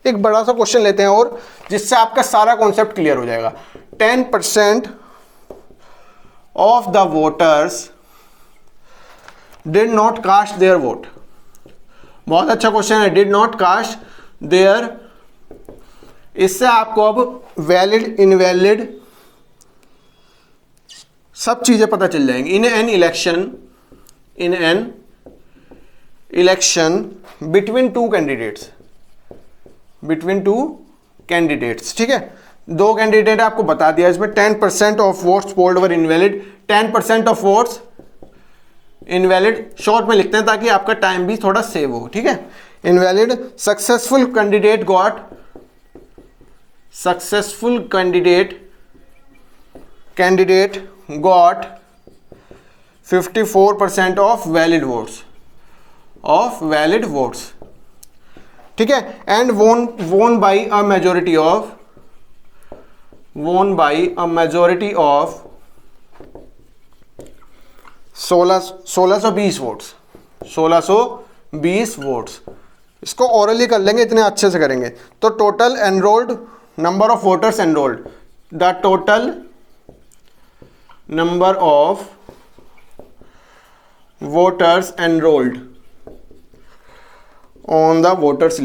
एक बड़ा सा क्वेश्चन लेते हैं और, जिससे आपका सारा कॉन्सेप्ट क्लियर हो जाएगा। 10% of the voters did not cast their vote. बहुत अच्छा क्वेश्चन है, डिड नॉट कास्ट देयर। इससे आपको अब वैलिड इनवैलिड सब चीजें पता चल जाएंगी। In an election between two candidates, ठीक है, 2 कैंडिडेट आपको बता दिया इसमें। 10% of votes polled were invalid, 10% of votes invalid, short में लिखते हैं ताकि आपका टाइम भी थोड़ा सेव हो। ठीक है, invalid, successful candidate got 54% of valid votes, ठीक है, एंड वोन by a majority of 1620 votes. इसको ओरली कर लेंगे, इतने अच्छे से करेंगे। तो total enrolled number of voters enrolled, the total number of voters enrolled on the voters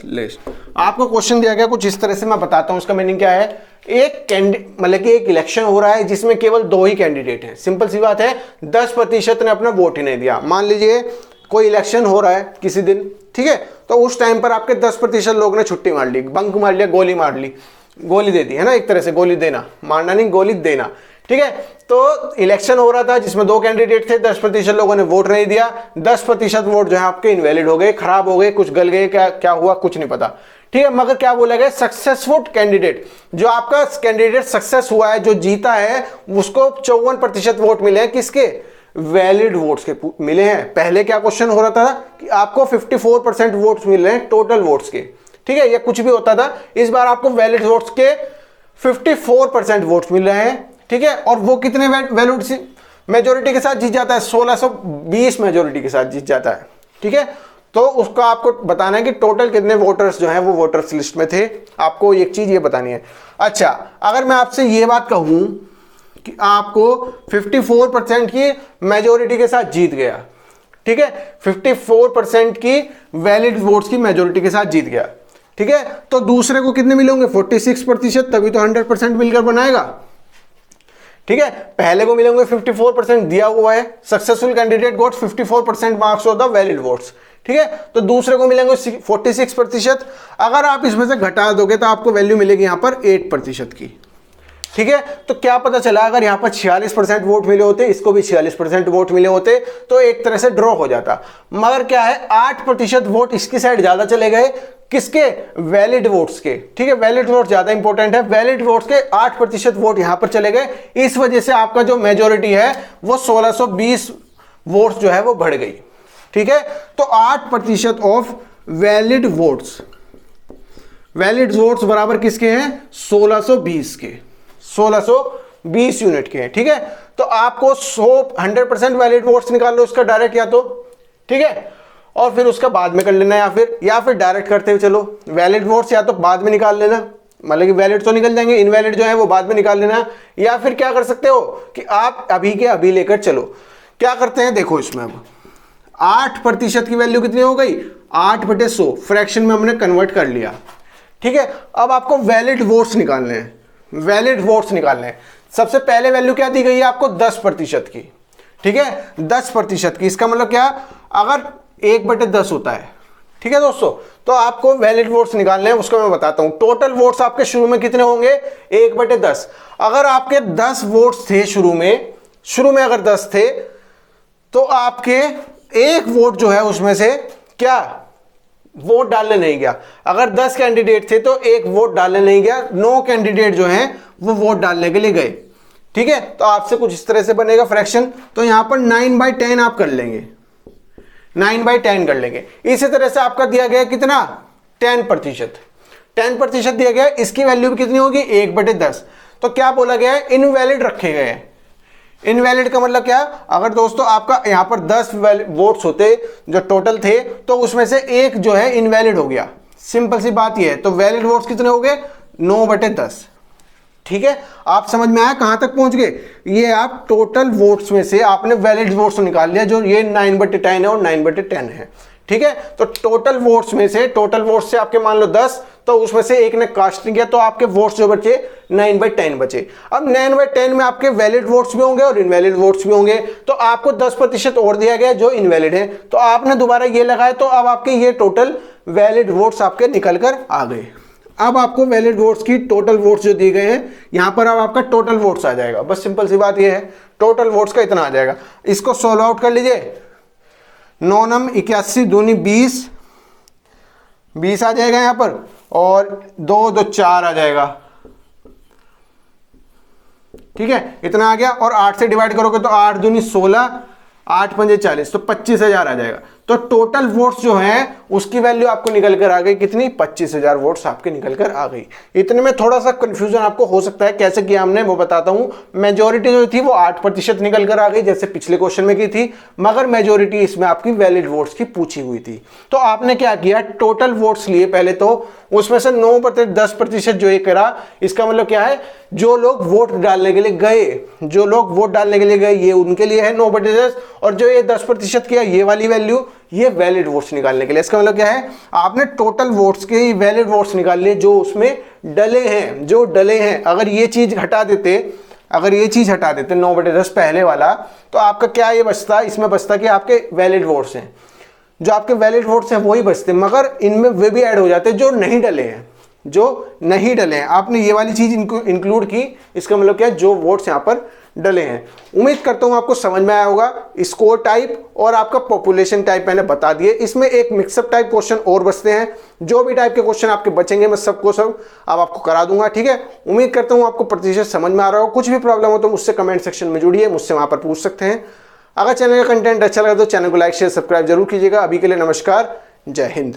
list. आपको क्वेश्चन दिया गया कुछ इस तरह से, मैं बताता हूं उसका मीनिंग क्या है। मतलब कि एक इलेक्शन हो रहा है जिसमें केवल 2 ही कैंडिडेट हैं। सिंपल सी बात है, 10% ने अपना वोट ही नहीं दिया। मान लीजिए कोई इलेक्शन हो रहा है किसी दिन, ठीक है, तो उस टाइम पर आपके 10% लोगों ने छुट्टी मार ली, बंक मार लिया, गोली मार ली, गोली दे दी है ना, एक तरह से गोली देना, मारना नहीं, गोली देना, ठीक है। तो इलेक्शन हो रहा था जिसमें 2 कैंडिडेट थे, 10% लोगों ने वोट नहीं दिया, 10% वोट जो है आपके इनवैलिड हो गए, खराब हो गए, कुछ गल गए, क्या क्या हुआ कुछ नहीं पता, ठीक है। मगर क्या बोला गया, सक्सेसफुल कैंडिडेट, जो आपका कैंडिडेट सक्सेस हुआ है, जो जीता है, उसको 54% वोट मिले हैं, किसके, वैलिड वोट्स के मिले हैं। पहले क्या क्वेश्चन हो रहा था कि आपको 54% वोट्स मिल रहे हैं टोटल वोट्स के, ठीक है, ये कुछ भी होता था। इस बार आपको वैलिड वोट्स के 54% वोट्स मिल रहे हैं, ठीक है। और वो कितने वैलिड मेजोरिटी के साथ जीत जाता है, 1620 मेजोरिटी के साथ जीत जाता है, ठीक है। तो उसको आपको बताना है कि टोटल कितने वोटर्स जो हैं वो वोटर्स लिस्ट में थे, आपको एक चीज ये बतानी है। अच्छा, अगर मैं आपसे ये बात कहूं कि आपको 54% की मेजोरिटी के साथ जीत गया, ठीक है, 54% की वैलिड वोट्स की मेजोरिटी के साथ जीत गया, ठीक है, तो दूसरे को कितने मिले होंगे, 46%, तभी तो 100% मिलकर बनाएगा, ठीक है। पहले को मिले होंगे 54%, दिया हुआ है, successful candidate got 54% marks of the valid votes, ठीक है, तो दूसरे को मिलेंगे 46%। अगर आप इसमें से घटा दोगे तो आपको वैल्यू मिलेगी यहां पर 8% की, ठीक है। तो क्या पता चला, अगर यहां पर 46% वोट मिले होते, इसको भी 46% वोट मिले होते, तो एक तरह से ड्रॉ हो जाता। मगर क्या है, 8% वोट इसकी साइड ज्यादा चले गए, किसके, वैलिड वोट्स के, ठीक है, वैलिड वोट ज्यादा इंपॉर्टेंट है, वैलिड वोट्स के 8% वोट यहां पर चले गए। इस वजह से आपका जो मेजोरिटी है वो 1620 वोट्स जो है वो बढ़ गई, ठीक है। तो 8% of valid votes, valid votes बराबर किसके हैं, 1620 के, 1620 यूनिट के हैं, ठीक है। तो आपको 100% वैलिड वोट्स निकाल लो इसका डायरेक्ट, या तो, ठीक है, और फिर उसका बाद में कर लेना, या फिर डायरेक्ट करते हुए चलो, वैलिड वोट्स या तो बाद में निकाल लेना, मतलब कि वैलिड तो निकल जाएंगे, इनवैलिड जो है वो बाद में निकाल लेना, या फिर क्या कर सकते हो कि आप अभी के अभी लेकर चलो। क्या करते हैं, देखो इसमें अब 8% की वैल्यू कितनी हो गई, 8/100, फ्रैक्शन में हमने कन्वर्ट कर लिया, ठीक है। अब आपको वैलिड वोट्स निकालने हैं, वैलिड वोट्स निकालने हैं। सबसे पहले वैल्यू क्या दी गई है आपको, 10% की, ठीक है, 10% की। इसका मतलब क्या, अगर 1/10 होता है, ठीक है दोस्तों, तो आपको वैलिड वोट्स निकालने हैं, उसको मैं बताता हूं। टोटल वोट्स आपके शुरू में कितने होंगे, 1/10। अगर आपके 10 वोट्स थे शुरू में अगर 10 थे, तो आपके एक वोट जो है उसमें से क्या, वोट डालने नहीं गया। अगर 10 कैंडिडेट थे तो एक वोट डालने नहीं गया, 9 कैंडिडेट जो हैं वो वोट डालने के लिए गए, ठीक है। तो आपसे कुछ इस तरह से बनेगा फ्रैक्शन, तो यहां पर 9/10 आप कर लेंगे, 9/10 कर लेंगे। इसी तरह से आपका दिया गया कितना, 10% दिया गया, इसकी वैल्यू भी कितनी होगी, 1/10। तो क्या बोला गया है, इनवैलिड रखे गए हैं। इनवैलिड का मतलब क्या, अगर दोस्तों आपका यहां पर 10 वोट्स होते जो टोटल थे, तो उसमें से एक जो है इनवैलिड हो गया, सिंपल सी बात यह है। तो वैलिड वोट्स कितने हो गए, 9/10, ठीक है। आप समझ में आया कहां तक पहुंच गए, ये आप टोटल वोट्स में से आपने वैलिड वोट्स निकाल लिया, जो ये 9/10 है और 9/10 है, ठीक है। तो टोटल वोट्स में से, टोटल वोट्स से आपके मान लो 10, तो उसमें से एक ने कास्ट नहीं किया, तो आपके वोट्स जो बचे 9/10 बचे। अब 9/10 में आपके वैलिड वोट्स भी होंगे और इनवैलिड वोट्स भी होंगे, तो आपको 10% और दिया गया जो इनवैलिड है, तो आपने दोबारा ये लगाया, तो अब आपके ये टोटल वैलिड वोट्स आपके निकल कर आ गए। अब आपको वैलिड वोट्स की टोटल वोट्स जो दिए गए हैं, यहां पर अब आपका टोटल वोट्स आ जाएगा, बस सिंपल सी बात ये है, टोटल वोट्स का इतना आ जाएगा। इसको सॉल्व आउट कर लीजिए, 9 9 81 दूनी 20 आ जाएगा यहां पर, और 2 2 4 आ जाएगा, ठीक है, इतना आ गया। और 8 से डिवाइड करोगे तो 8 दूनी 16, 8 पंजे 40, तो 25,000 आ जाएगा। तो टोटल वोट्स जो हैं उसकी वैल्यू आपको निकल कर आ गई कितनी, 25,000 वोट्स आपके निकल कर आ गई। इतने में थोड़ा सा कंफ्यूजन आपको हो सकता है, कैसे किया हमने वो बताता हूं। मेजोरिटी जो थी वो 8% निकल कर आ गई, जैसे पिछले क्वेश्चन में की थी, मगर मेजोरिटी इसमें आपकी वैलिड वोट्स की पूछी हुई थी। तो आपने क्या किया, टोटल वोट्स लिए पहले, तो उसमें से 9% 10% जो ये करा, इसका मतलब क्या है, जो लोग वोट डालने के लिए गए, जो लोग वोट डालने के लिए गए ये उनके लिए है 9/10, और जो ये 10% किया ये वाली वैल्यू, ये वैलिड वोट्स निकालने के लिए। इसका मतलब क्या है, आपने टोटल वोट्स के वैलिड वोट्स निकाल लिए जो उसमें डले हैं, जो डले हैं। अगर ये चीज हटा देते, अगर ये चीज हटा देते 9/10 पहले वाला, तो आपका क्या ये बचता, इसमें बचता कि आपके वैलिड वोट्स हैं। जो आपके वैलिड वोट्स हैं वही बचते हैं, मगर इनमें वे भी ऐड हो जाते हैं जो नहीं डले हैं, जो नहीं डले हैं। आपने ये वाली चीज इंक्लूड की, इसका मतलब क्या है, जो वोट्स यहाँ पर डले हैं। उम्मीद करता हूं आपको समझ में आया होगा। स्कोर टाइप और आपका पॉपुलेशन टाइप मैंने बता दिए। इसमें एक मिक्सअप टाइप क्वेश्चन और बचते हैं। जो भी टाइप के क्वेश्चन आपके बचेंगे मैं सबको सब अब आपको करा दूंगा, ठीक है। उम्मीद करता हूं आपको प्रतिशत समझ में आ रहा हो। कुछ भी प्रॉब्लम हो तो मुझसे कमेंट सेक्शन में जुड़िए, मुझसे वहां पर पूछ सकते हैं। अगर चैनल का कंटेंट अच्छा लगा तो चैनल को लाइक शेयर सब्सक्राइब जरूर कीजिएगा। अभी के लिए नमस्कार, जय हिंद।